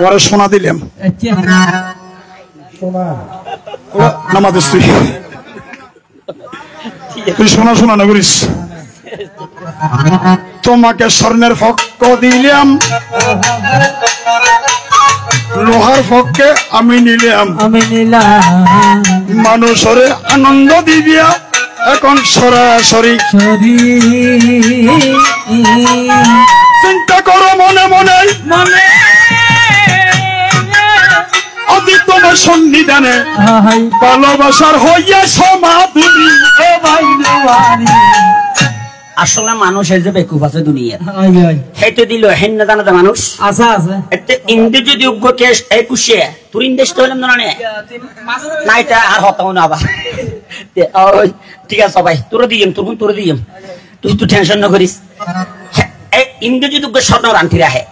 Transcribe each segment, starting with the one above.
পরে সোনা দিলাম নামাজ তুই সোনা সোনা না করিস তোমাকে স্বর্ণের ফক্ক দিলাম লোহার ফক্কে আমি নিলাম মানুষের আনন্দ দিবিয়া এখন সরাসরি চিন্তা করো মনে মনে মনে অতি তোমার সন্নিধানে ভালোবাসার হইয়া সমাধুরি আসলে মানুষের যে বেকুব আছে দুনিয়া হেঁটে দিল হেন না জানাতে মানুষ আছে আছে একটা ইংরেজি যোগ্য কেস 21 তোর ইংরেজ তো হলাম না না এটা আর হতাও না আবার ঠিক আছে সবাই তোরে দিম তোরে দিম তুই তো টেনশন না করিস এই ইংরেজি যোগ্য স্বর্ণ রান্তি রাখে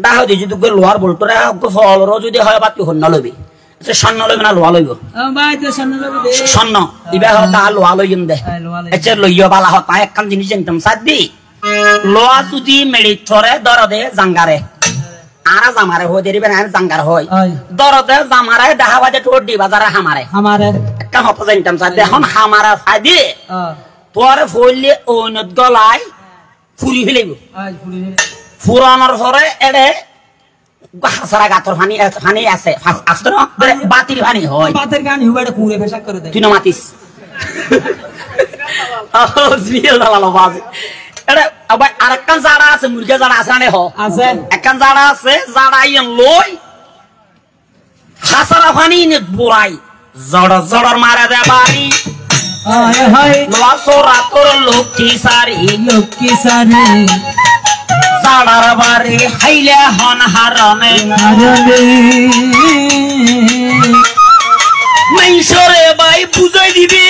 দাহ দি যোগ্য লোহার বলতরা ফল যদি হয় বা তুই হন না লবি স্বর্ণ লইব না লোহা লইব স্বর্ণ দিবা হতা লোহা লইম দে আচ্ছা লইয়া বালা হতা একখান জিনিস জানতাম সাদি লোহা যদি মেড়ি চরে দরদে জাঙ্গারে আরা জামারে হই দেরিবে না জাঙ্গার হয় দরদে জামারে দেখা বাজে টোট দি বাজারে হামারে একটা হতা জানতাম সাদি এখন হামারা সাদি পরে ফইলে ওনত গলায় ফুরি ফেলিব ফুরানোর পরে এড়ে হাসারা গাতর ফানি আছে আসতো না বাতির ফানি হয় বাতির গানি হুবাড়ে কুড়ে পেশাব করে দেয় তুই না মাতিস জিল দালালো বাজ এড়ে আবার আরেকখান জাড়া আছে মুরগি জাড়া আছে না আছে একখান জাড়া আছে জাড়া ইন লই হাসারা ফানি নে বুড়াই জড় জড় মারা দে বাড়ি হায় হায় লাসরা তোর লক্ষ্মী সারি জাড়ার বাড়ি হাইলে হন হারামে মেইসরে ভাই বুঝাই দিবি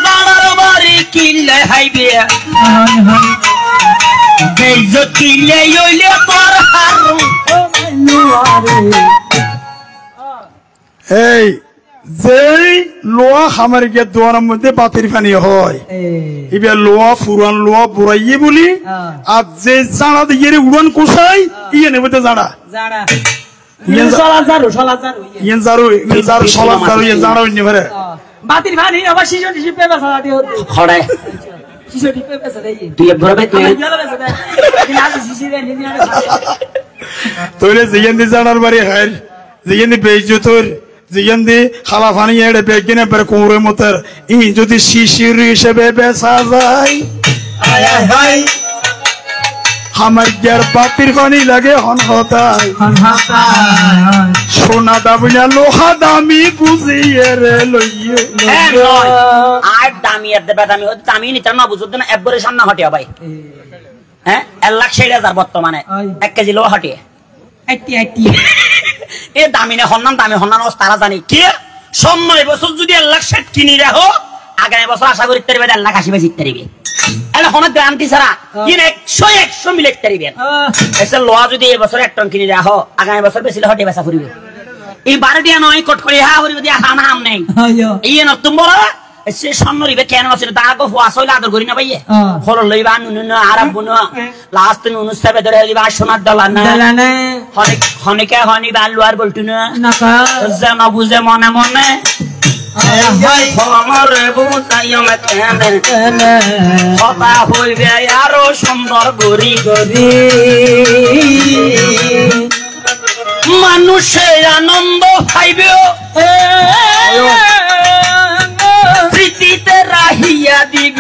জাড়ার বাড়ি কিনলে হাইবে বেইজ্জত কিনলে হইলে তোর হারু এই যেই লোয়া খামার গিয়ে দোয়ার মধ্যে বাতির পানি হয় এবার লোয়া ফুরান লোয়া বুড়াইয়ে বলি আর যে জাড়া দিয়ে উড়ান কোষাই ইয়ে নেবে জাড়া বাতির পানি আবার শিশু টিপে বেসা দিয়ে খড়ে শিশু টিপে বেসা দেই তুই ভরবে তুই তোরে জিয়ান্দি জাড়ার বাড়ি হার জিয়ান্দি বেইজ্জত তোর জিয়ান্দি খালা ফানি এড়ে বেগিনে পরে কোরে মতর ই যদি শিশির হিসেবে বেচা যায় আমার গের বাতির পানি লাগে হন হতাই সোনা দামি না লোহা দামি বুঝিয়ে রে লইয়ে আর দামি আর দেবা দামি দামি নিতে না বুঝুদ না একবারে সামনে হটিয়া ভাই হ্যাঁ 1,60,000 বর্তমানে 1 কেজি লোহা হটিয়ে 80 এ দামি না হন্নান দামি হন্নান তারা জানি কি সম্মান বছর যদি 1,60,000 কিনি রাখো আগামী বছর আশা করি 1,80,000 বেশি তারিবে এলা হন গ্যারান্টি ছাড়া কিনে 100 মিলে তারিবে এসে লোহা যদি এই বছর 1 টন কিনি রাখো আগামী বছর বেশি হটে বেচা ফুরিবে এই 12 দিয়া নয় কট করে হা হরিবে দিয়া হাম হাম নাই এই নতুন বড় সে সম্মানিবে কেন আছে দাগো ফুয়াস হইলা আদর করি না ভাইয়ে হল লইবা নুন আরাম বুন লাস্ট নুন সবে ধরে লইবা সোনার ডলার না হনিকে হনি বালু আর বলটু না জানা বুঝে মনে মনে আমারে বুঝাইও না কেন কথা হইবে আরো সুন্দর গরি গরি মানুষের আনন্দ পাইবে স্মৃতিতে রাহিয়া দিব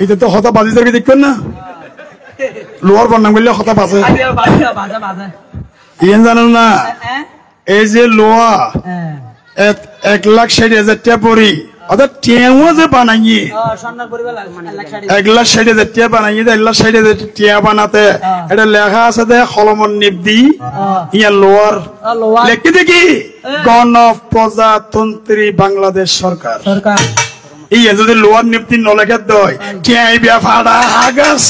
এটা তো হতা বাজিদেরকে দেখবেন না লোহার বন্যাম করলে হতা বাজে ইয়েন জানেন না এই যে লোহা 1,60,000 টাকা পরি অর্থাৎ টিয়াও যে বানাইয়ে 1,60,000 টাকা বানাইয়ে 1,60,000 টাকা বানাতে এটা লেখা আছে যে কলমন নিবদি ইয়া লোয়ার লেখি দেখি গণপ্রজাতন্ত্রী বাংলাদেশ সরকার ইয়ে যদি লোয়ার নিবদি নলেখে দয় টিয়াই বিয়া ফাড়া হাগাস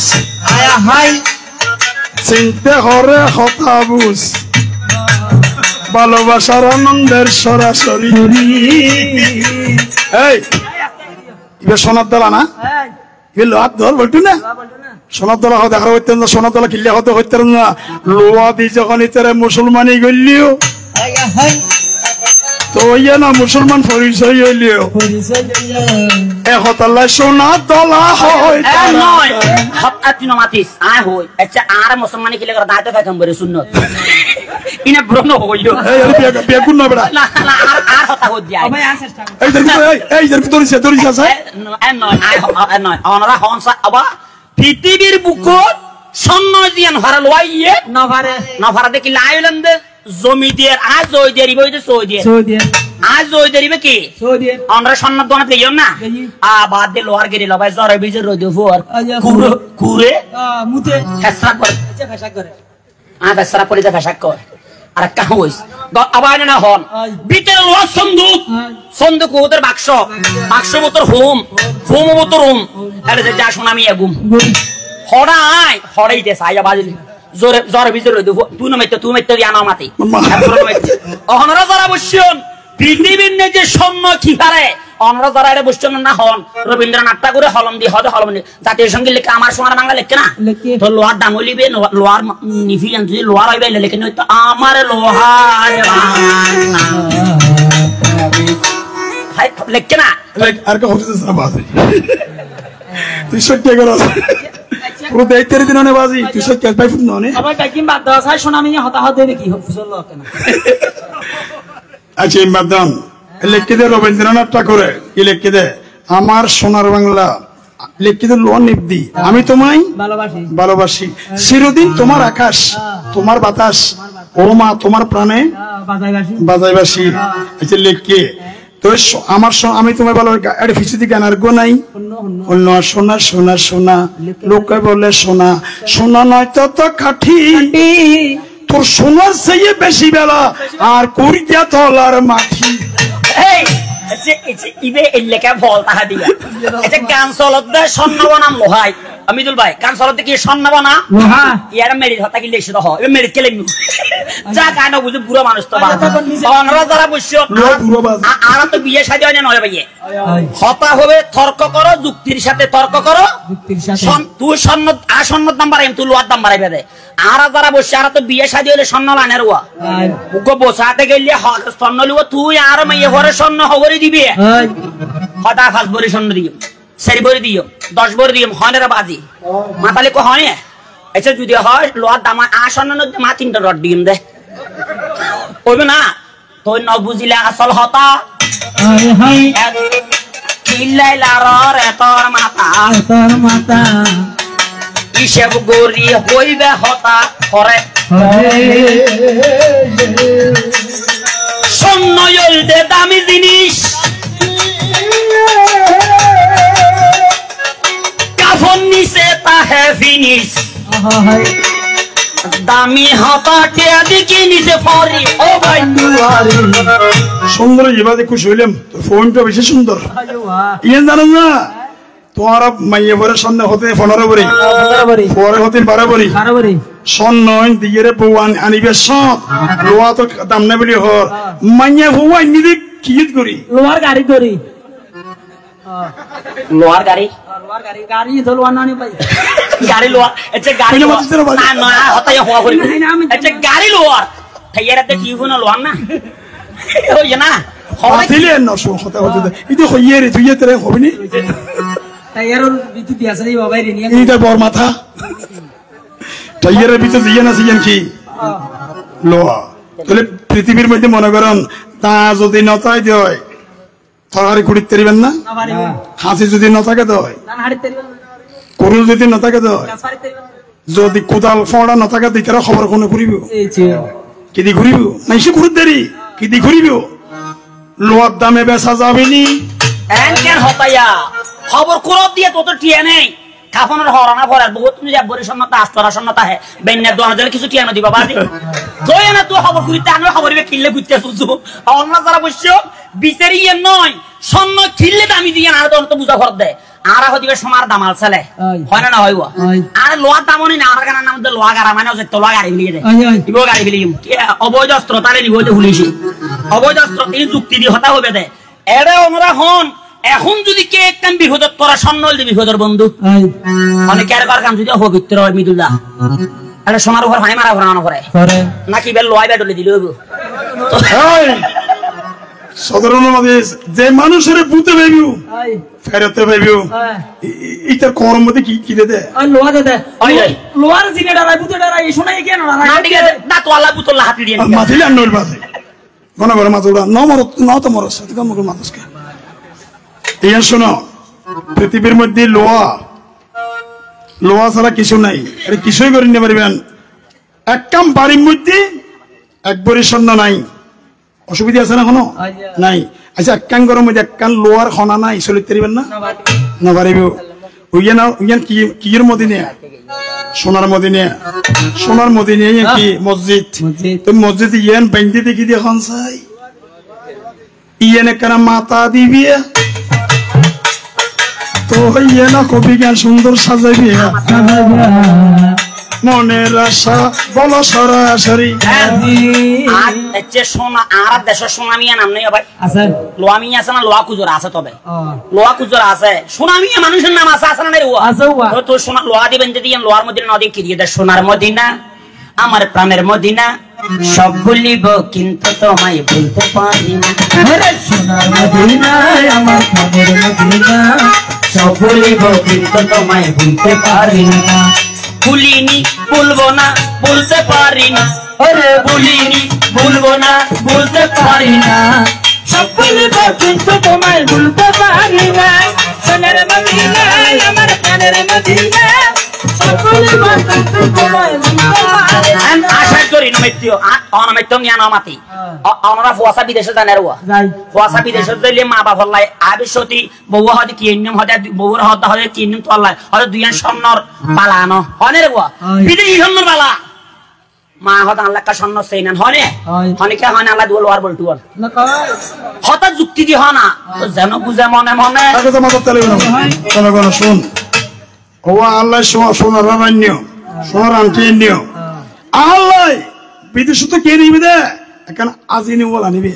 চিন্তা করে কথা বুঝ ভালোবাসার আনন্দের সরাসরি এই এবার সোনার দলা না এগুলো হাত ধর বলটু না সোনার দলা হতে দেখা হইতেন না সোনার দলা কিনলে হতে হইতেন না লোয়া দি যখন ইতারে মুসলমানই গলিও তো ইয়ে না মুসলমান পরিচয় হইলিও এহতাল্লা সোনার দলা হয় নয় তিন মাতিস আয় হই আচ্ছা আর মুসলমানি কিলে করে দাঁতে ফাইকাম করে সুন্নত ইনা ব্রহ্ম হইলো এই বেগুন না বেড়া না না আর হতা হই যায় এই ধরিছে নয় আয় নয় অনরা হনসা আবা পৃথিবীর বুকত স্বর্ণ জিয়ান হারা লইয়ে নভারে দেখি লাইলন্দে জমি দিয়ে আজ জয় দেরি বইতে সই দিয়ে আজ জয় দেরিবে কি আমরা সন্ন্যাদ দোনা পেইও না বাদ দে লোহার গেরি লবাই জরে বিজে রই দেবো আর কুরে মুতে ফেসরা করে ফেসরা করে যা ফেসাক কর আর কাহ হইস আবার না হন ভিতরে লোহার সন্দুক ওদের বাক্স মতর হোম মতর হোম আরে যা শোনামি এগুম হড়াই দে সাইয়া বাজলি জরে ভিতরে রই দেবো তুই নমাইতে আনা মাতি অহনরা যারা বসছেন পৃথিবীর যে স্বর্ণ কি হারে অনরা যারা এটা বসছেন না হন রবীন্দ্রনাথ ঠাকুরের হলম দিয়ে জাতীয় সঙ্গীত লেখে আমার সোনার বাংলা লেখে না তো লোহার দাম হইবে লোহার নিফি যদি লোহার হইবে লেখে নয় তো আমার লোহার লেখে না আর কা হচ্ছে না বাজি তুই সত্যি করে পুরো দায়িত্বের দিন অনেক বাজি তুই সত্যি পাই ফুট ননে আবার টাইম বাদ দাও সাই সোনামি হতা হতে দেখি ফুসল কেন আচ্ছা ইমাদান লিখে দে রবীন্দ্রনাথ ঠাকুরে কি লিখে দে আমার সোনার বাংলা লিখে দে লোন নিবদি আমি তোমায় ভালোবাসি চিরদিন তোমার আকাশ তোমার বাতাস ও মা তোমার প্রাণে বাজাইবাসি আচ্ছা লিখে তো আমার আমি তোমায় ভালো একটা ফিসিদি গানার গো নাই অন্য সোনা সোনা সোনা লোকে বলে সোনা সোনা নয় তত কাঠি তোর সোনার চেয়ে বেশি বেলা আর কুড়িয়া তলার মাটি গান চলত স্বর্ণ বনাম লোহাই আমিদুল ভাই গান চলতে কি স্বর্ণ বনা ইয়ার মেরিট হতা কি লেখি হয় মেরিট কে লিখবো যা গান বুঝে বুড়ো মানুষ তো যারা বসছ আর তো বিয়ে সাজি হয় না নয় ভাইয়ে হতা হবে তর্ক করো যুক্তির সাথে তর্ক করো তুই স্বর্ণ আর স্বর্ণর দাম বাড়াই তুই লোহার দাম বাড়াইবে দে আর যারা বসছে আর তো বিয়ে সাজি হলে স্বর্ণ লাইনের ওয়া বসাতে গেলে স্বর্ণ লিব তুই আর মেয়ে ঘরে স্বর্ণ হবরে দিবি হতা 5 ভরি স্বর্ণ দিও 4 ভরি দিও 10 ভরি দিও হনের বাজি মাতালে কো হয় আচ্ছা যদি হয় লোহার দাম আর স্বর্ণ মা 3টা রড দিম দে কইবে না তুই ন বুঝিলে আসল হতা কিল্লাইলার তোর মাথা হিসেব গরি হইবে হতা করে স্বর্ণ দে দামি জিনিস কাফন নিচে তাহে ফিনিশ দামি হতা টিয়া দিকে নিচে পড়ি ও ভাই সুন্দর এবারে খুশি হইলাম তোর ফোনটা বেশি সুন্দর ইয়ে জানো না তোমার মাইয়ে ভরে স্বর্ণ হতে 15 ভরি পরে হতে 12 ভরি স্বর্ণ দিয়ে রে বউ আনিবে সব লোহা তো দাম না বলি হর মাইয়ে বউ আনিবে কি করি লোহার গাড়ি করি লোহার গাড়ি গাড়ি ধলওয়া না ভাই গাড়ি লোহার আচ্ছা গাড়ি না না হতা হওয়া করি আচ্ছা গাড়ি লোহার থাইয়ারাতে কি হনো লোহার না ওই না হতিলে না শো হতা হতে ইদে হইয়ে রে তুই তেরে হবিনি টায়ারের ভিতর দিয়া আছে বাবা রে নিয়ে এইটা বড় মাথা টায়ারের ভিতর দিয়ে না সিজন কি লোহা তাহলে পৃথিবীর মধ্যে মনে করেন তা যদি নতাই দেয় তরকারি কুড়ি তেরিবেন না হাসি যদি নতাকে দেয় কুরুল যদি নতাকে দেয় যদি কোদাল ফড়া নতাকে দিই তারা খবর কোনে ঘুরিব কি দি ঘুরিব নাই সে ঘুরুত দেরি কি দি ঘুরিব লোহার দামে বেচা যাবেনি কেন হতাইয়া খবর কুরব দিয়ে তো টিয়া নেই কাফনের হরানা ভরার বহুত তুমি যা বরি সম্মতা আস্তরা সম্মতা হে বেন্নে 2000 কিছু টিয়া না দিবা বাজি কই না তুই খবর কইতে আনো খবরবে কিল্লে বুঝতে সুজু অন্য যারা বসছো বিচারিয়ে নয় স্বর্ণ কিল্লে দামি দিয়ে না তো বুঝা ভর দে আর হদিবে সোনার দামাল ছেলে হয় না হইব আর লোহার দামনি না আর গানার নাম তো লোহা গারা মানে যে তোলা গাড়ি ফেলিয়ে দেয় ইবো গাড়ি ফেলি অবৈধ অস্ত্র তারে নিব যে পুলিশে অবৈধ অস্ত্র এই যুক্তি দিয়ে হতা হবে দে এরে ওমরা হন এখন যদি কে একদম বিপদত তোরা সন্নল দিবি বিপদর বন্ধু মানে কের কার কাম যদি পবিত্র হয় মৃদুলা আরে সোনার উপর ভাই মারা ভরানো করে নাকি বেল লোহাই বেডলে দিল সাধারণ যে মানুষের বুতে ভাবিও ফেরতে ভাবিও এটার কর্ম মধ্যে কি কি দে লোহা দে লোহার জিনে ডারাই বুতে ডারাই শোনাই কেন না ঠিক আছে না তো আল্লাহ বুতল্লাহ হাতি দিয়ে মাঝিলে আন্নর বাজে কোন করে মাছুড়া ন তো মরস এটা মগর মানুষকে এই শোনো পৃথিবীর মধ্যে লোহা ছাড়া কিছু নাই এটা কিছুই করে নিতে পারবেন এক কাম বাড়ির মধ্যে এক বড়ি স্বর্ণ নাই অসুবিধা আছে না কোনো নাই আচ্ছা এক কান গরম মধ্যে এক কান লোহার খনা নাই চলিতে পারবেন না না পারিব উইয়ান কির মদিনে সোনার মদিনে সোনার মদিনে কি মসজিদ তো মসজিদ ইয়ান বাইন্দে দেখি দেখুন চাই ইয়ান একখানা মাথা দিবি তো ইয়েনা কবি গান সুন্দর সাজাইবি মনের আশা বল সরাসরি আর এচ্ছে সোনা আর দেশের সোনা মিয়া নাম নেই ভাই আছে লোয়া মিয়া আছে না লোয়া কুজোর আছে তবে লোয়া কুজোর আছে সোনা মিয়া মানুষের নাম আছে আছে না রে আছে তো সোনা লোয়া দিবেন যদি লোয়ার মধ্যে নদী কি দিয়ে দেয় সোনার মদিনা আমার প্রাণের মদিনা সব ভুলিব কিন্তু তোমায় ভুলতে পারি না আরে সোনার মদিনা আমার প্রাণের মদিনা সব ভুলিব কিন্তু তোমায় ভুলতে পারি না ভুলিনি ভুলবো না বলতে পারি না আরে ভুলিনি ভুলবো না বলতে পারি না সব ভুলিব কিন্তু তোমায় ভুলতে পারি না সোনার মদিনা আমার প্রাণের মদিনা সব ভুলিব কিন্তু তোমায় ভুলতে পারি না আশা করি নমিত্য অনমিত্য জ্ঞান মাতি অনরা ফুয়াশা বিদেশে জানার ফুয়াশা বিদেশে দিলে মা বাবা লাই আবিষ্যতি বউ হতে কি নিয়ম হতে বউর হতে হতে কি নিয়ম তো আল্লাহ হতে দুইজন স্বর্ণর পালানো হনে রে বিদেশি স্বর্ণর পালা মা হতে আল্লাহ কা স্বর্ণ সেই নেন হনে হনে কে হনে আল্লাহ দুল আর বলটু না কয় হঠাৎ যুক্তি দি হনা তো যেন বুঝে মনে মনে তাকে তো মাথা তেলে কোন কোন শুন ও আল্লাহ সোনার রান্য সোনার আনটি নিও আল্লাহ বিদেশ তো কে নিবি দে এখন আজিনি বলা নিবি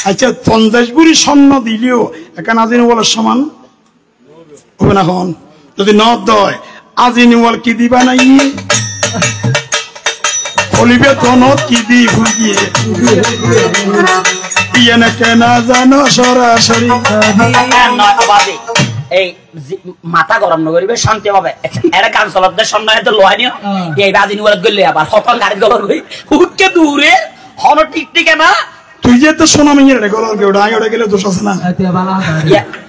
আচ্ছা 50 বুড়ি স্বর্ণ দিলেও এখন আজিনি বলার সমান হবে না এখন যদি ন দয় আজিনি বল কি দিবা নাই হলিবে তো ন কি দি ভুগিয়ে ইয়ে না কেন জানো সরাসরি নয় অবাধে এই মাথা গরম নগরিবে শান্তি পাবে এরা কান চলতে সম্মানিত লোয়া নিও এই বাজিনি বলে গেলে আবার হতন গাড়ি গলর হই হুটকে দূরে হন টিকটিকে না তুই যে তো সোনা মিঙে রে গলর কে ওটা আগে গেলে দোষ আছে না আতিয়া বালা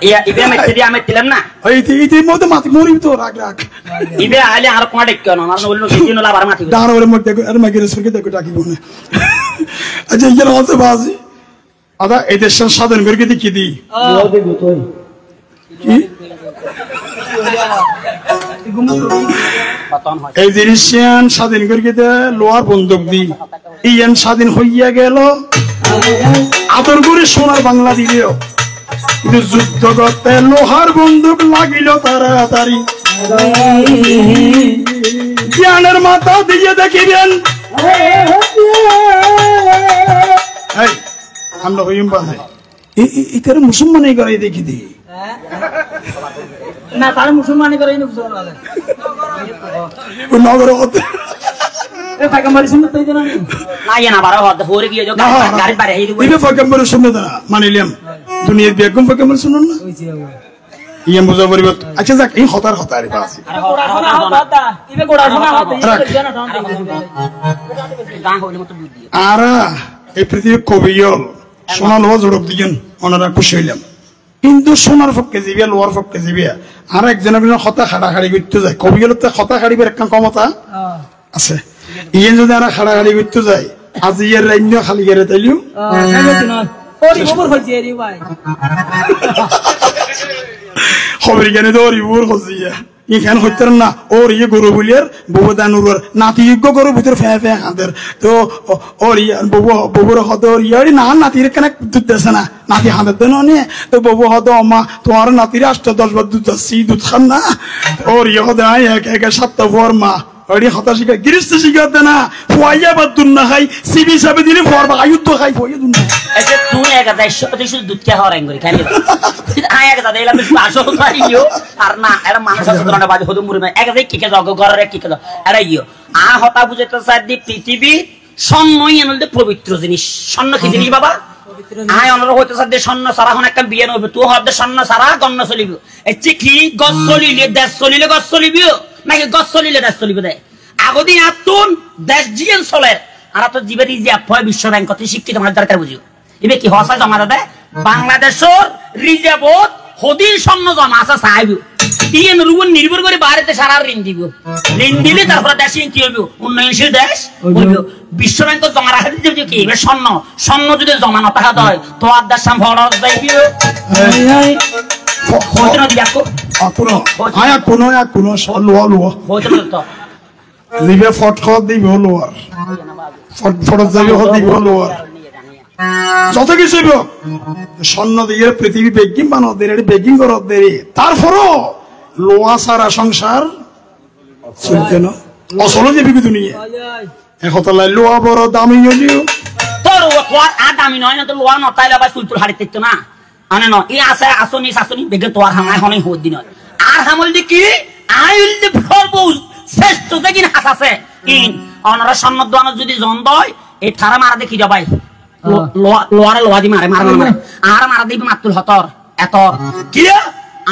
ইয়া ইবে মেতে দি আমি দিলাম না এই মধ্যে মাটি মরিবি তো রাগ রাগ ইবে আলে আর কোন ডেক কেন আর বললো কিছু না আবার মাটি দাঁড় ওর মধ্যে আর মাগিরে সরকে দেখো ডাকি বনে আচ্ছা ইয়ে হচ্ছে বাজি আদা এই দেশের স্বাধীন করে কি দি কি এই জিনিসিয়ান স্বাধীন করে লোহার বন্দুক দি ইয়ান স্বাধীন হইয়া গেল আদর করে সোনার বাংলা দিলেও কিন্তু যুদ্ধ করতে লোহার বন্দুক লাগিল তাড়াতাড়ি জ্ঞানের মাথা দিয়ে দেখিবেন আমরা হইম বাজে এটার মুসলমান এই করে দেখি দি না তার মুসলমানি করে মুসলমান নগর এ ফাকামারি শুনতে তাই জানা না ইয়া না বারো হতে পরে গিয়ে যে গাড়ি বাইরে এই দিবে ফাকামারি শুনতে না মানিলাম দুনিয়ার বেগম ফাকামারি শুনুন না ইয়া বুঝা পরিব আচ্ছা যাক এই হতার পাশে আরে হতা হতা ইবে গোড়া শোনা হতা গান হইলে মত বুদ্ধি আর এই পৃথিবী কবিয়ল সোনা লোহা জড়ক দিয়েন ওনারা খুশি হইলাম কিন্তু সোনার পক্ষে যাবে লোহার পক্ষে যাবে আর একজনের হতা খাড়াখাড়ি করতে যায় কবিয়ল তো হতা খাড়িবার একটা ক্ষমতা আছে ইয়ে যদি আর খাড়াখাড়ি করতে যায় আজ ইয়ের রাইন্য খালি গেলে তাইলিও খবর জ্ঞানে তো রিবুর হচ্ছে ইখান হইতেন না ওর ইয়ে গরু বলিয়ার ববদানুর নাতি যোগ্য গরুর ভিতরে ফে ফে হাঁদের তো ওর ববুর হদ ওর ইয়ারি না নাতির কেন দুধ দেছে না নাতি হাঁদের দেন নিয়ে তো ববু হদ অমা তোমার নাতির 8-10 বার দুধ দিচ্ছি দুধ খান না ওর ইয়ে হদ এক 7 পর মা ওই হতা শিখা গিরিস্ত শিখাতে না ফুয়াইয়া বা দুন না খাই সিবি হিসাবে দিলে ফর বা আয়ুদ্ধ খাই ফুয়াইয়া দুন না আচ্ছা তুই এক গাদা শুধু দুধ কে হরাই করি খালি আয় এক গাদা এলা বেশি আসল খাইও আর না এরা মানুষ আছে ধরনের বাজে হদু মুড়ি এক গাদা কি কে জগ ঘরের কি কে এরা ইও আ হতা বুঝাতে সাদি পৃথিবী স্বর্ণই এনলতে পবিত্র জিনিস স্বর্ণ কি জিনিস বাবা আয় অনর হইতে সাদি স্বর্ণ সারা হন একটা বিয়ে নবে তুই হদে স্বর্ণ সারা গন্ন চলিবি এই চিকি গছ চলিলে দেশ চলিলে গছ চলিবিও নাকি গছ চলিলে দেশ চলিবে দেয় আগদিন আতুন দেশ জিএন চলে আর তো জীবের যে আফয় বিশ্ব ব্যাংক কত শিক্ষিত আমার দরকার বুঝিও এবে কি হসা জমা দেয় বাংলাদেশের রিজার্ভত হদিন স্বর্ণ জমা আছে সাহেব তিন রুগুন নির্ভর করে বাইরেতে সারা ঋণ দিব ঋণ দিলে তারপরে দেশে কি হইব উন্নয়নশীল দেশ হইব বিশ্ব ব্যাংক জমা রাখা দিতে কি এবার স্বর্ণ যদি জমা না থাকা হয় তো আর দেশ সম্ভব যাইবি হইতো না দেখো কোনো লোয়া লোয়া হইতো না তো দিবে ফট খত দিব লোয়ার ফট যাবে হত দিব লোয়ার যত কিছু স্বর্ণ দিয়ে পৃথিবী বেগিং বানাও দেরি বেগিং করো দেরি তারপরও লোয়া সারা সংসার চলতে না অসল যাবি কি দুনিয়া একতলায় লোয়া বড় দামি হলিও তোর আর দামি নয় না তো লোয়া নতাইলে আবার চুলতুল হাড়ি দেখতো না আনে ন এই আছে আসনি শাসনি বেগে তোর হামায় হনে হত দিন আর হামল দি কি আই উইল দি প্রপোজ শ্রেষ্ঠ দেখিন হাসাছে ইন অনরা সম্মত যদি জন দয় এই থারা মারা দেখি যাবাই লোয়া দি মারে আর মারা দিবি মাতুল হতর এত কি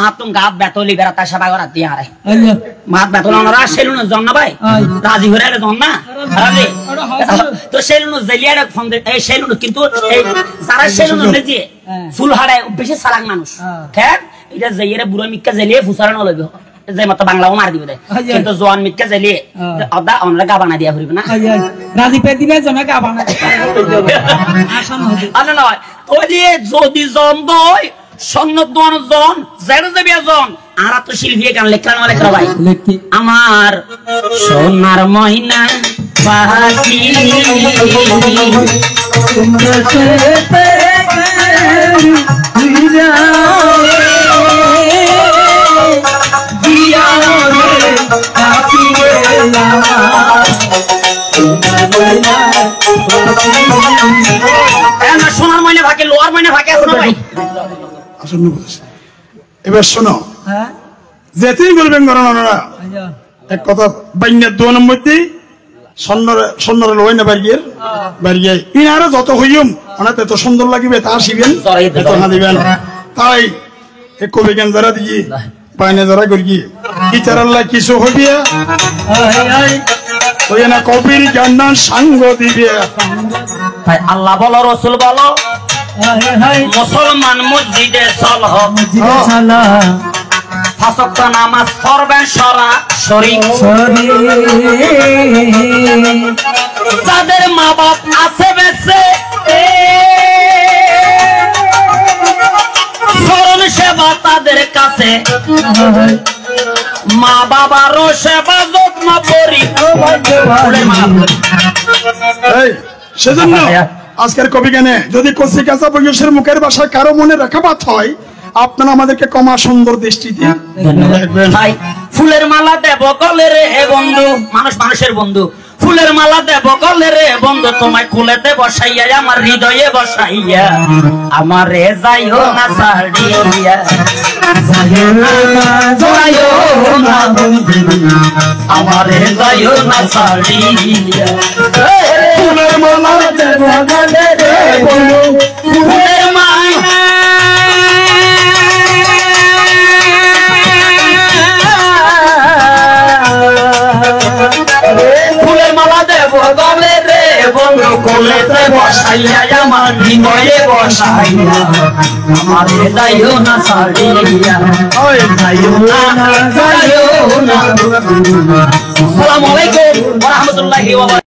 আতুম গাত বেতলি বেড়াতা সেবা করা দিয়ে আরে মাত বেতল অনরা সেলুন জন না ভাই রাজি হরে জন না রাজি তো সেলুন জেলিয়ার ফোন দে এই সেলুন কিন্তু এই যারা সেলুন নেজি ফুল হাড়ায় বেশি সালাং মানুষ কেন এটা জেলিয়ারে বুড়ো মিক্কা জেলিয়ে ফুসারানো লইব যে মত বাংলাও মার দিবে কিন্তু জোয়ান মিটকে জেলিয়ে আদা অনরা গাবানা দিয়া হইব না রাজি পে দিবে জমা গাবানা আসান হবে আরে নয় তো যে যদি জন দই সন্ন্যত দোয়ান জন জেড়ে যাবে জন আর তো শিল্পী গান লেখানো লেখা ভাই আমার সোনার ময়না পাখি তোমরা সেতে সোনার ময়না ভাগে লোয়ার ময়না ভাগে আছে না ভাই এবার শোনো যেতেই বলবেন গণনা এক কথা বাইনের 2 নম্বর দিয়ে স্বর্ণরে লই না বাড়িয়ে ইনারা যত হইম ওনাতে তো সুন্দর লাগিবে তা শিবেন দিবেন তাই এক কবি গান যারা দিয়ে বাইনে যারা করি বিচারাল্লাহ কিছু হইবে ওই না কবির গান সাঙ্গ দিবে আল্লাহ বলো রসুল বলো মুসলমান মসজিদে চল ফাঁসক্ত নামাজ পড়বেন সরাসরি যাদের মা বাপ আছে বেঁচে স্মরণ সেবা তাদের কাছে মা বাবারও সেবা যত্ন করি সেজন্য আজকের কবি গানে যদি কচি কাঁচা বয়সের মুখের ভাষায় কারো মনে রেখাপাত হয় আপনারা আমাদেরকে কমা সুন্দর দৃষ্টিতে ভাই ফুলের মালা দেব গলে রে বন্ধু মানুষের বন্ধু ফুলের মালা দেব গলে রে বন্ধু তোমায় কুলেতে বসাইয়া আমার হৃদয়ে বসাইয়া আমারে যাইও না ছাড়িয়া আমারে যাইও না ছাড়িয়া ফুলের মালা দেব গলে রে বন্ধু ফুলের মালা ফুলের মালা দেব গলে রে বন্ধু কোলেতে বসাইয়া আমার হৃদয়ে বসাইয়া আমারে যাইও না ছাড়িয়া যাইও না আসসালামু আলাইকুম ওয়া রাহমাতুল্লাহি ওয়া